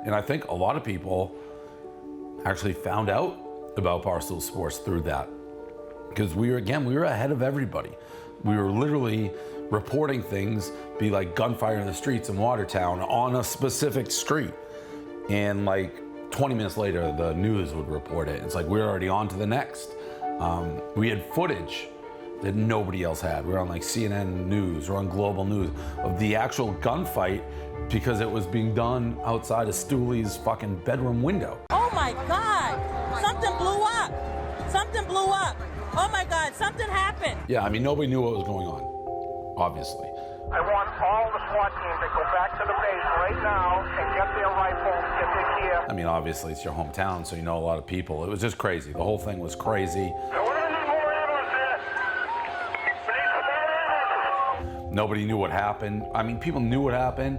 And I think a lot of people actually found out about Barstool Sports through that. Because we were ahead of everybody. We were literally reporting things, be like gunfire in the streets in Watertown on a specific street. And like 20 minutes later, the news would report it. It's like we're already on to the next. We had footage that nobody else had. We were on like CNN News or on Global News of the actual gunfight because it was being done outside of Stooley's fucking bedroom window. Oh my God, something blew up. Something blew up. Oh my God, something happened. Yeah, I mean, nobody knew what was going on, obviously. I want all the SWAT teams to go back to the base right now and get their rifles, get their gear. I mean, obviously it's your hometown, so you know a lot of people. It was just crazy. The whole thing was crazy. Nobody knew what happened. I mean, people knew what happened,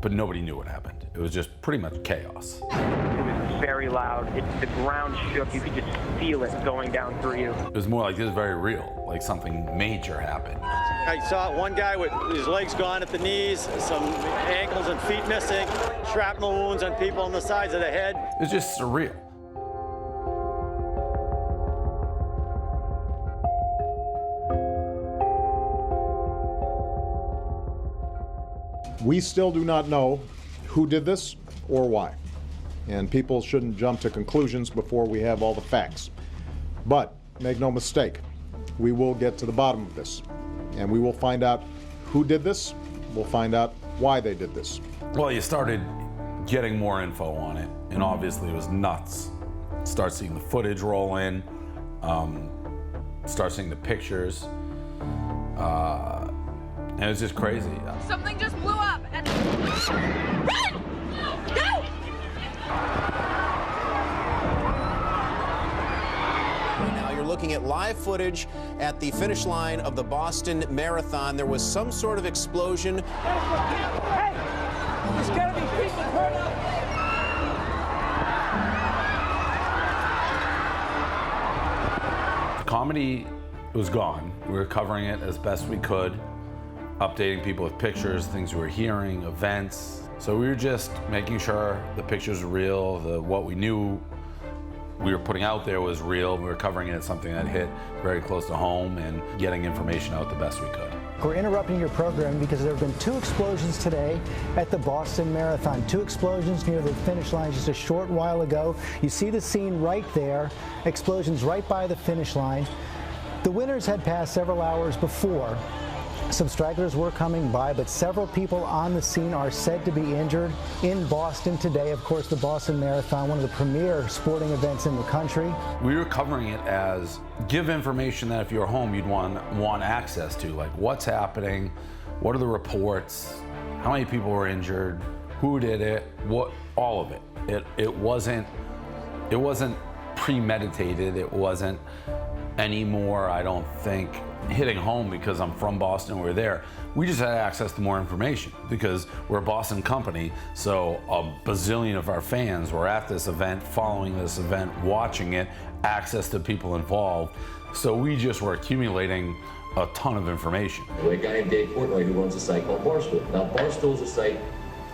but nobody knew what happened. It was just pretty much chaos. It was very loud. The ground shook. You could just feel it going down through you. It was more like this is very real, like something major happened. I saw one guy with his legs gone at the knees, some ankles and feet missing, shrapnel wounds on people on the sides of the head. It was just surreal. We still do not know who did this or why, and people shouldn't jump to conclusions before we have all the facts. But make no mistake, we will get to the bottom of this, and we will find out who did this, we'll find out why they did this. Well, you started getting more info on it, and obviously it was nuts. Start seeing the footage roll in, start seeing the pictures, and it was just crazy. Something just blew up and... Run! Go! Right now you're looking at live footage at the finish line of the Boston Marathon. There was some sort of explosion. Hey! There's gotta be people hurt up! The comedy was gone. We were covering it as best we could, updating people with pictures, things we were hearing, events. So we were just making sure the pictures were real, what we knew we were putting out there was real. We were covering it as something that hit very close to home and getting information out the best we could. We're interrupting your program because there have been 2 explosions today at the Boston Marathon. 2 explosions near the finish line just a short while ago. You see the scene right there, explosions right by the finish line. The winners had passed several hours before. Some stragglers were coming by, but several people on the scene are said to be injured in Boston today. Of course, the Boston Marathon, one of the premier sporting events in the country. We were covering it as give information that if you're home you'd want access to, like what's happening, what are the reports, how many people were injured, who did it, all of it. It wasn't premeditated. It wasn't anymore, I don't think, hitting home because I'm from Boston, we're there. We just had access to more information because we're a Boston company, so a bazillion of our fans were at this event, following this event, watching it, access to people involved. So we just were accumulating a ton of information. A guy named Dave Portnoy who runs a site called Barstool. Now Barstool is a site,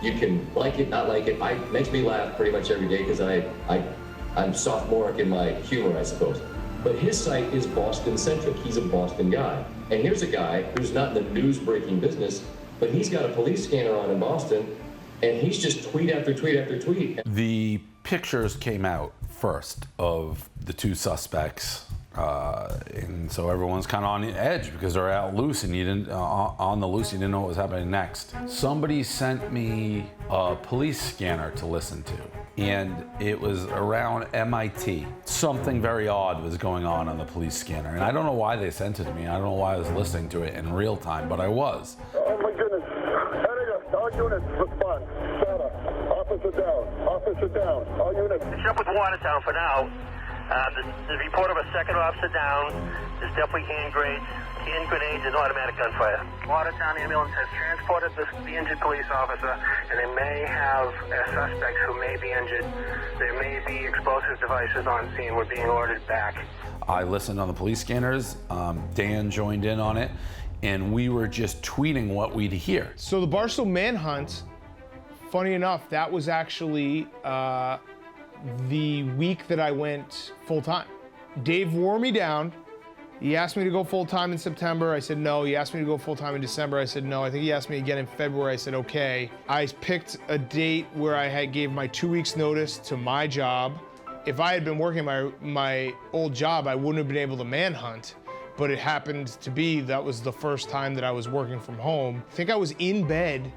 you can like it, not like it. It makes me laugh pretty much every day because I'm sophomoric in my humor, I suppose. But his site is Boston-centric. He's a Boston guy. And here's a guy who's not in the news-breaking business, but he's got a police scanner on in Boston, and he's just tweet after tweet after tweet. The pictures came out first of the 2 suspects, and so everyone's kind of on the edge because they're out loose and you didn't know what was happening next. Somebody sent me a police scanner to listen to, and it was around MIT. Something very odd was going on the police scanner, and I don't know why they sent it to me. I don't know why I was listening to it in real time, but I was. Oh my goodness. All units, respond. Data. Officer down. Officer down. All units. It's up with Watertown for now. The report of a second officer down. There's definitely hand grenades and automatic gunfire. Watertown ambulance has transported the injured police officer, and they may have suspects who may be injured. There may be explosive devices on scene. We're being ordered back. I listened on the police scanners. Dan joined in on it, and we were just tweeting what we'd hear. So the Barstool manhunt funny enough, that was actually the week that I went full-time. Dave wore me down. He asked me to go full-time in September. I said no. He asked me to go full-time in December. I said no. I think he asked me again in February. I said okay. I picked a date where I gave my 2 weeks notice to my job. If I had been working my old job, I wouldn't have been able to manhunt. But it happened to be that was the first time that I was working from home. I think I was in bed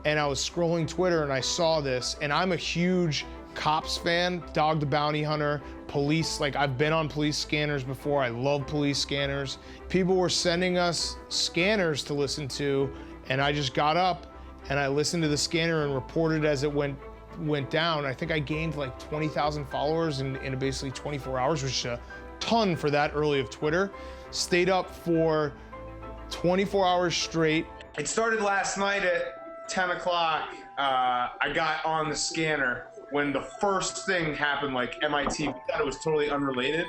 and I was scrolling Twitter and I saw this, and I'm a huge Cops fan, Dog the Bounty Hunter, police, like I've been on police scanners before. I love police scanners. People were sending us scanners to listen to, and I just got up and I listened to the scanner and reported as it went down. I think I gained like 20,000 followers in basically 24 hours, which is a ton for that early of Twitter. Stayed up for 24 hours straight. It started last night at 10 o'clock. I got on the scanner when the first thing happened, like MIT, we thought it was totally unrelated.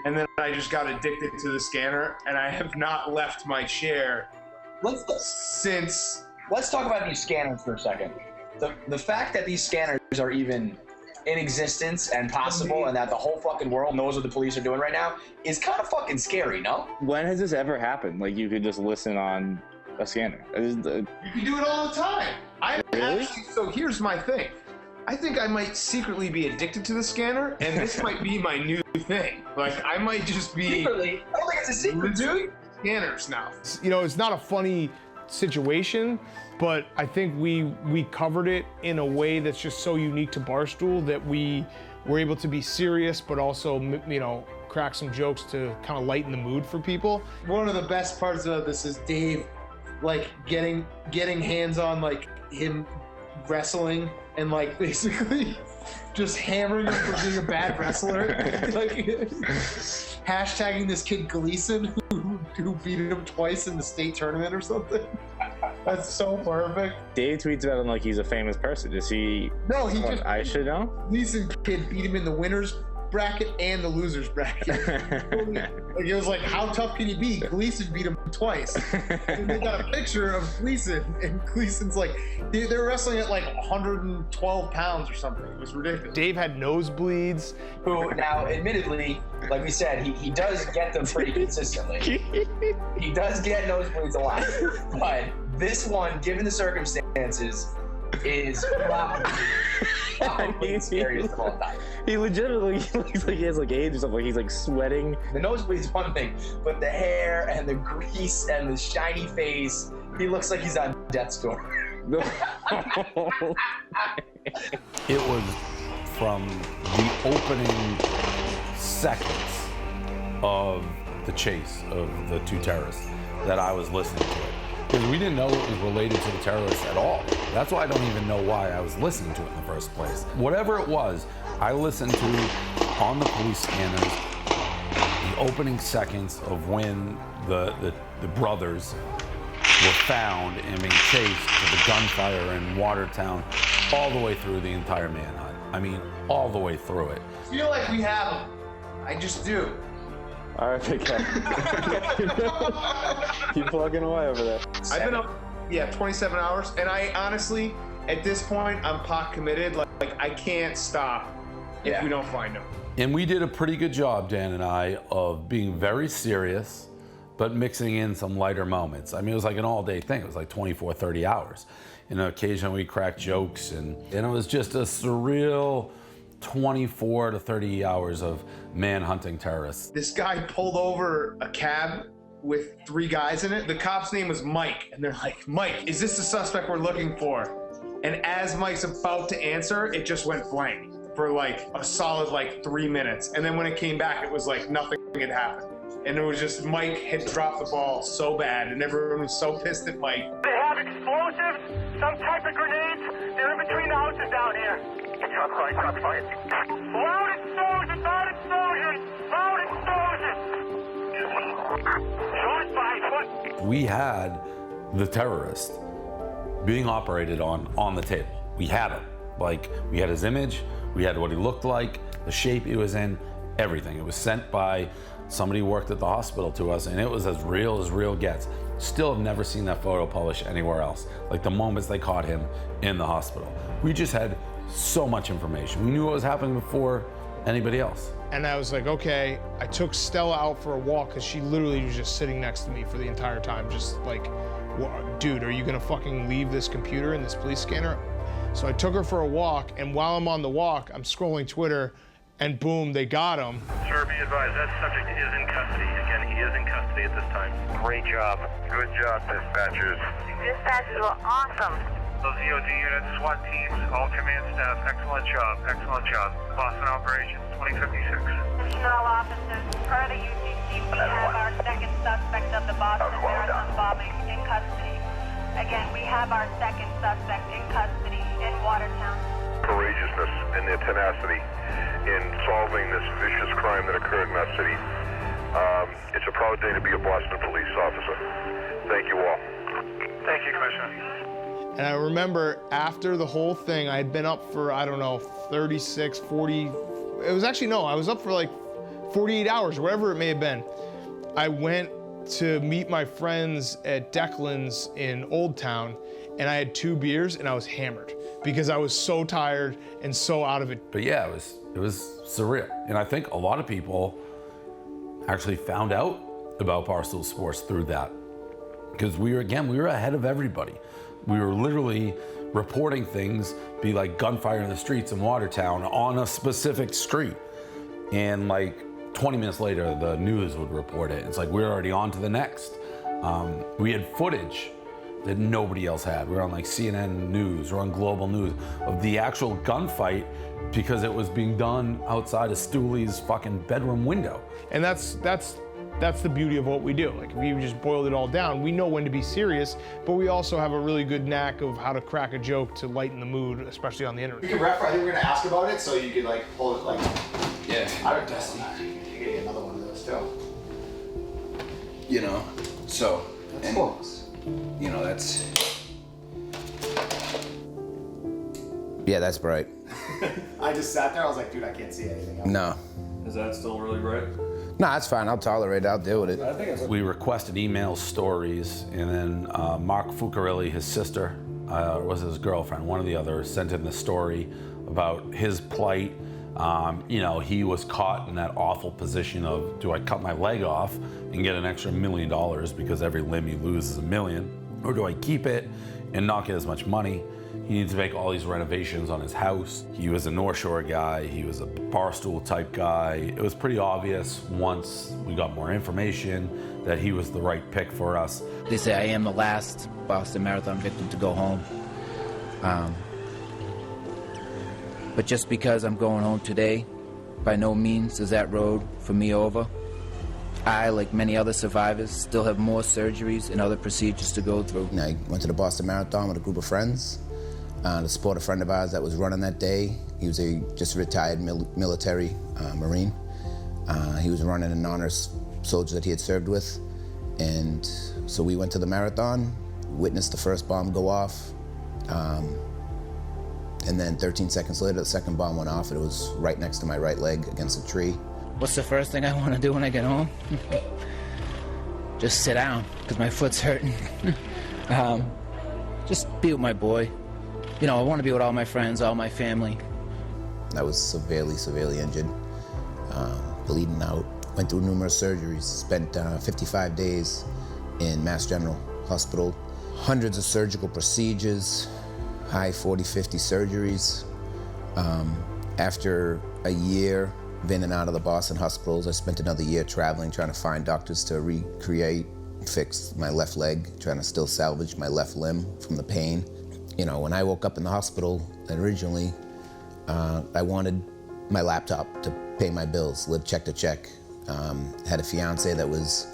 And then I just got addicted to the scanner, and I have not left my chair since. Let's talk about these scanners for a second. The fact that these scanners are even in existence and possible, and that the whole fucking world knows what the police are doing right now is kind of fucking scary, no? When has this ever happened? Like, you could just listen on a scanner. You can do it all the time. Really? So here's my thing. I think I might secretly be addicted to the scanner, and this might be my new thing. Like, I might just be... Secretly? I don't think it's a secret, dude. Scanners now. You know, it's not a funny situation, but I think we covered it in a way that's just so unique to Barstool that we were able to be serious, but also, you know, crack some jokes to kind of lighten the mood for people. One of the best parts of this is Dave, like, getting hands on, like, him wrestling and, like, basically just hammering him for being a bad wrestler. Like, hashtagging this kid Gleason who beat him twice in the state tournament or something. That's so perfect. Dave tweets about him like he's a famous person. Is he? No, he just. I should know. Gleason kid beat him in the winners bracket and the losers bracket. Like, it was like, how tough can you be? Gleason beat him twice. And they got a picture of Gleason, and Gleason's like, they're wrestling at like 112 pounds or something. It was ridiculous. Dave had nosebleeds. Who now, admittedly, like we said, he does get them pretty consistently. He does get nosebleeds a lot. But this one, given the circumstances, is probably the scariest of all time. He legitimately looks like he has like AIDS or something. He's like sweating. The nosebleed is one thing, but the hair and the grease and the shiny face, he looks like he's on death's door. It was from the opening seconds of the chase of the two terrorists that I was listening to it. Because we didn't know it was related to the terrorists at all. That's why I don't even know why I was listening to it in the first place. Whatever it was, I listened to on the police scanners the opening seconds of when the brothers were found and being chased with the gunfire in Watertown all the way through the entire manhunt. I mean, all the way through it. I feel like we have them. I just do. All right, big guy. Keep plugging away over there. I've been up, 27 hours, and I honestly, at this point, I'm pot committed. Like I can't stop if we don't find them. And we did a pretty good job, Dan and I, of being very serious, but mixing in some lighter moments. I mean, it was like an all-day thing. It was like 24, 30 hours. And occasionally we cracked jokes, and it was just a surreal 24 to 30 hours of manhunting terrorists. This guy pulled over a cab with 3 guys in it. The cop's name was Mike, and they're like, Mike, is this the suspect we're looking for? And as Mike's about to answer, it just went blank for like a solid like 3 minutes. And then when it came back, it was like nothing had happened. And it was just Mike had dropped the ball so bad, and everyone was so pissed at Mike. They have explosives, some type of grenades. They're in between the houses down here. Loud explosion! Loud explosion! Loud explosion! Short by foot. We had the terrorist being operated on the table. We had him. Like, we had his image, we had what he looked like, the shape he was in, everything. It was sent by somebody who worked at the hospital to us, and it was as real gets. Still have never seen that photo published anywhere else. Like the moments they caught him in the hospital. We just had so much information. We knew what was happening before anybody else. And I was like, okay, I took Stella out for a walk because she literally was just sitting next to me for the entire time, just like, dude, are you gonna fucking leave this computer and this police scanner? So I took her for a walk, and while I'm on the walk, I'm scrolling Twitter, and boom, they got him. Sir, be advised, that subject is in custody. Again, he is in custody at this time. Great job. Good job, dispatchers. Dispatchers were awesome. Those EOD units, SWAT teams, all command staff, excellent job, excellent job. Boston Operations 2056. Additional officers, per the UCC, we have our second suspect of the Boston Marathon bombing in custody. Again, we have our second suspect in custody in Watertown. Courageousness and their tenacity in solving this vicious crime that occurred in our city. It's a proud day to be a Boston police officer. Thank you all. Thank you, Commissioner. And I remember after the whole thing, I had been up for, I don't know, 36, 40, it was actually, no, I was up for like 48 hours or whatever it may have been. I went to meet my friends at Declan's in Old Town, and I had 2 beers and I was hammered because I was so tired and so out of it. But yeah, it was surreal. And I think a lot of people actually found out about Barstool Sports through that. Because we were ahead of everybody. We were literally reporting things, be like gunfire in the streets in Watertown on a specific street. And like 20 minutes later, the news would report it. It's like we're already on to the next. We had footage that nobody else had. We were on like CNN News or on Global News of the actual gunfight because it was being done outside of Stooley's fucking bedroom window. And that's the beauty of what we do. Like, if you just boiled it all down, we know when to be serious, but we also have a really good knack of how to crack a joke to lighten the mood, especially on the internet. We can I think we're gonna ask about it, so you could like pull it like. Yeah. I would definitely. You could get another one of those too. You know, so. That's close. You know, that's. Yeah, that's bright. I just sat there. I was like, dude, I can't see anything else. No. Is that still really bright? No, that's fine. I'll tolerate it. I'll deal with it. We requested email stories, and then Mark Fucarelli, his sister, was his girlfriend, one of the others, sent in the story about his plight. You know, he was caught in that awful position of, do I cut my leg off and get an extra $1 million because every limb you lose is $1 million, or do I keep it and not get as much money? He needs to make all these renovations on his house. He was a North Shore guy. He was a Barstool type guy. It was pretty obvious once we got more information that he was the right pick for us. They say I am the last Boston Marathon victim to go home. But just because I'm going home today, by no means is that road for me over. I, like many other survivors, still have more surgeries and other procedures to go through. I went to the Boston Marathon with a group of friends to support a friend of ours that was running that day. He was a just retired military Marine. He was running an honors soldier that he had served with. And so we went to the marathon, witnessed the first bomb go off. And then 13 seconds later, the second bomb went off. It was right next to my right leg against a tree. What's the first thing I want to do when I get home? Just sit down, because my foot's hurting. Just be with my boy. You know, I want to be with all my friends, all my family. I was severely injured, bleeding out. Went through numerous surgeries, spent 55 days in Mass General Hospital. Hundreds of surgical procedures, high 40, 50 surgeries. After a year of in and out of the Boston hospitals, I spent another year traveling, trying to find doctors to recreate, fix my left leg, trying to still salvage my left limb from the pain. You know, when I woke up in the hospital originally, I wanted my laptop to pay my bills, live check to check. Had a fiance that was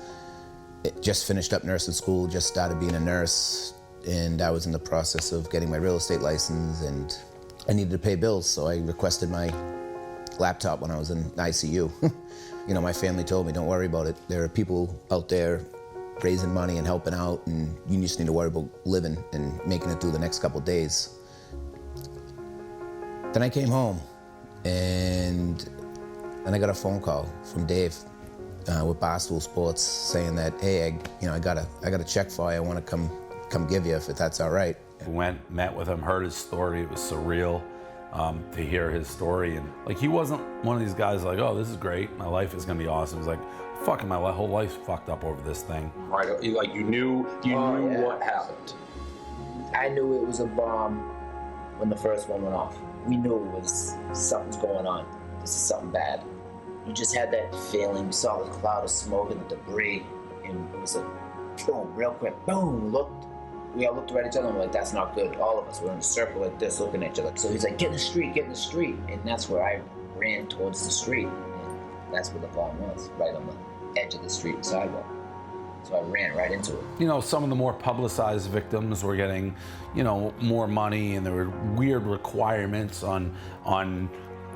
just finished up nursing school, just started being a nurse, and I was in the process of getting my real estate license, and I needed to pay bills, so I requested my laptop when I was in ICU. You know, my family told me, don't worry about it. There are people out there raising money and helping out, and you just need to worry about living and making it through the next couple days. Then I came home, and then I got a phone call from Dave. with Barstool Sports saying that, hey, I got a check for you. I want to come give you if that's all right. We went, met with him, heard his story. It was surreal to hear his story. And like, he wasn't one of these guys like, oh, this is great. My life is gonna be awesome. He's like, fucking my whole life's fucked up over this thing. Right, like you knew what happened. I knew it was a bomb when the first one went off. We knew it was something's going on. This is something bad. You just had that feeling. You saw the cloud of smoke and the debris, and it was a boom, real quick, boom. We all looked right at each other and we're like, that's not good. All of us were in a circle like this, looking at each other. So he's like, get in the street, get in the street. And that's where I ran towards the street. And that's where the bomb was, right on the edge of the street and sidewalk. So I ran right into it. You know, some of the more publicized victims were getting, you know, more money, and there were weird requirements on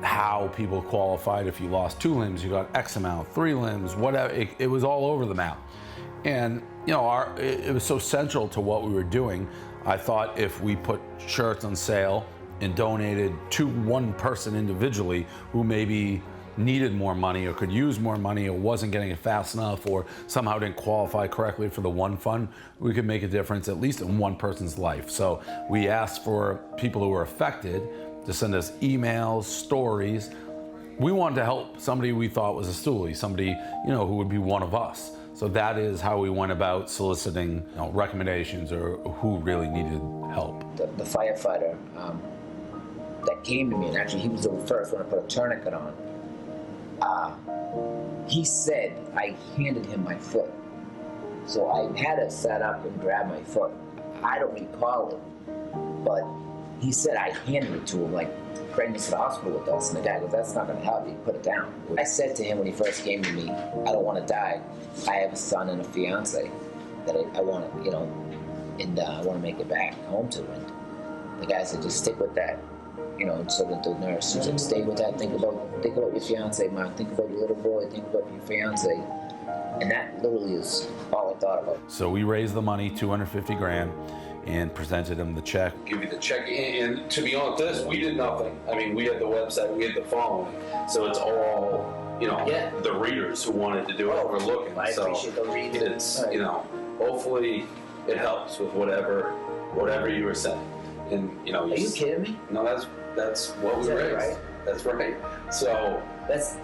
how people qualified. If you lost 2 limbs, you got X amount, 3 limbs, whatever. It was all over the map. And, you know, it was so central to what we were doing. I thought if we put shirts on sale and donated to one person individually who maybe needed more money or could use more money or wasn't getting it fast enough or somehow didn't qualify correctly for the one fund, we could make a difference at least in one person's life. So we asked for people who were affected to send us emails, stories. We wanted to help somebody we thought was a stoolie, somebody, you know, who would be one of us. So that is how we went about soliciting, you know, recommendations or who really needed help. The firefighter that came to me, and actually he was the first one to put a tourniquet on. He said I handed him my foot. So I had to set up and grab my foot. I don't recall it, but he said I handed it to him, like, bring me to the hospital with us. And the guy goes, that's not gonna help you, put it down. I said to him when he first came to me, I don't wanna die. I have a son and a fiance that I wanna, you know, and I wanna make it back home to. And the guy said, just stick with that. You know, so that the nurse said, stay with that, think about your fiance, Mark, think about your little boy, think about your fiance. And that literally is all I thought about. So we raised the money, $250,000, and presented him the check. Give you the check, and to be honest, this, we did nothing. I mean, we had the website, we had the phone, so it's all, you know, the readers who wanted to do it were looking. I appreciate the readers. It's, you know, hopefully it helps with whatever you were saying. And, you know, are you kidding me? No, that's what we raised. Right? That's right. So that's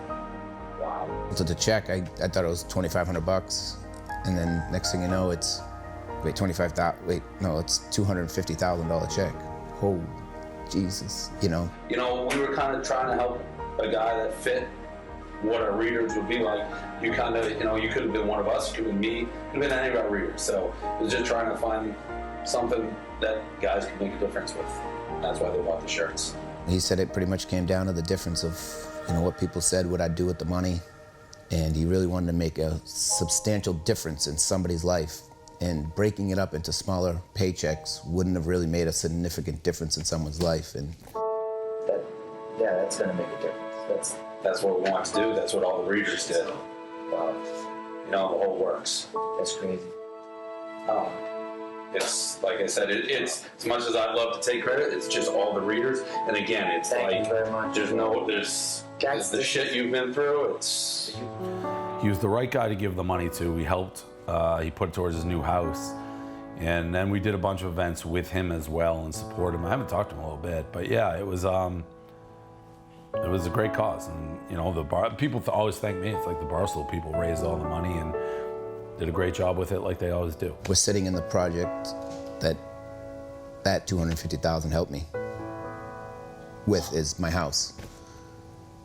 wow. So the check, I thought it was $2,500, and then next thing you know, it's it's $250,000 check. Oh, Jesus, you know. You know, we were kind of trying to help a guy that fit what our readers would be like. You kind of, you know, you could have been one of us, you could have been me, could have been any of our readers. So it was just trying to find something that guys could make a difference with. That's why they bought the shirts. He said it pretty much came down to the difference of, you know, what people said, what I'd do with the money. And he really wanted to make a substantial difference in somebody's life. And breaking it up into smaller paychecks wouldn't have really made a significant difference in someone's life. And that's gonna make a difference. That's what we want to do. That's what all the readers did. Wow. You know, the whole works. That's crazy. It's like I said, it's as much as I'd love to take credit, it's just all the readers. And again, it's Thank you very much. there's the shit you've been through. It's He was the right guy to give the money to. We helped. He put it towards his new house. And then we did a bunch of events with him as well and support him. I haven't talked to him a little bit, but yeah, it was a great cause. And you know, people always thank me. It's like the Barstool people raised all the money and did a great job with it, like they always do. We're sitting in the project that $250,000 helped me with is my house.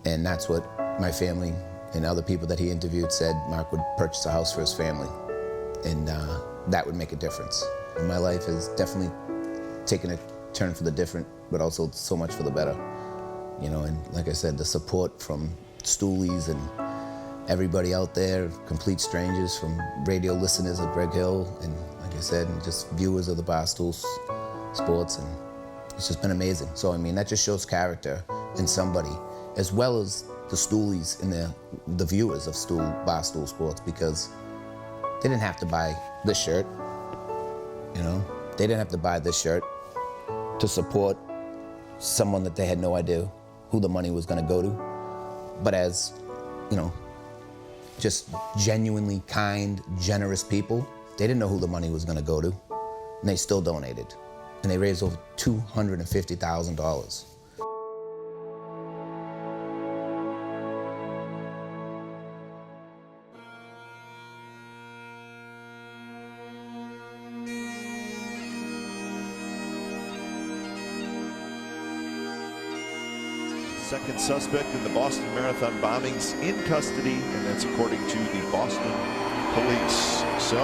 And that's what my family and other people that he interviewed said Mark would purchase a house for his family. And that would make a difference. And my life has definitely taken a turn for the different, but also so much for the better. You know, and like I said, the support from stoolies and everybody out there, complete strangers, from radio listeners of Greg Hill, and like I said, and just viewers of the Barstool Sports, and it's just been amazing. So I mean, that just shows character in somebody, as well as the stoolies and the viewers of Barstool Sports, because they didn't have to buy this shirt, you know? They didn't have to buy this shirt to support someone that they had no idea who the money was gonna go to. But as, you know, just genuinely kind, generous people. They didn't know who the money was gonna go to, and they still donated. And they raised over $250,000. Second suspect in the Boston Marathon bombings in custody, and that's according to the Boston police. So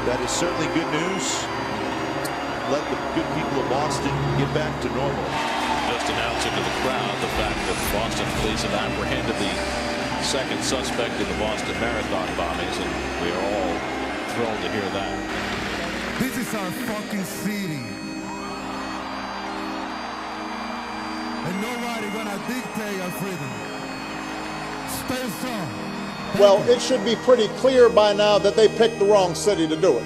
that is certainly good news. Let the good people of Boston get back to normal. Just announcing to the crowd the fact that Boston police have apprehended the second suspect in the Boston Marathon bombings, and we are all thrilled to hear that. This is our fucking city. And nobody gonna dictate our freedom. Stay strong. Well, it should be pretty clear by now that they picked the wrong city to do it.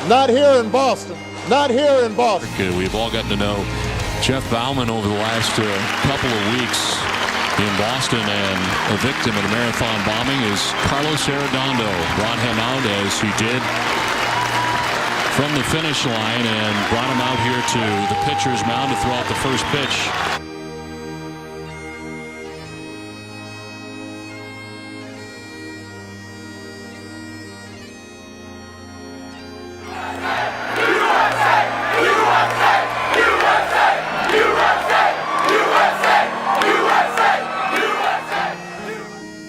Not here in Boston. Not here in Boston. Okay, we've all gotten to know Jeff Bauman over the last couple of weeks in Boston, and a victim of the marathon bombing is Carlos Arredondo. Brought him out as he did from the finish line and brought him out here to the pitcher's mound to throw out the first pitch.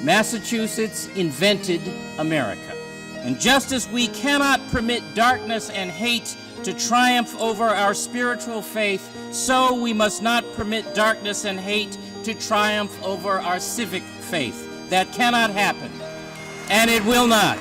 Massachusetts invented America. And just as we cannot permit darkness and hate to triumph over our spiritual faith, so we must not permit darkness and hate to triumph over our civic faith. That cannot happen, and it will not.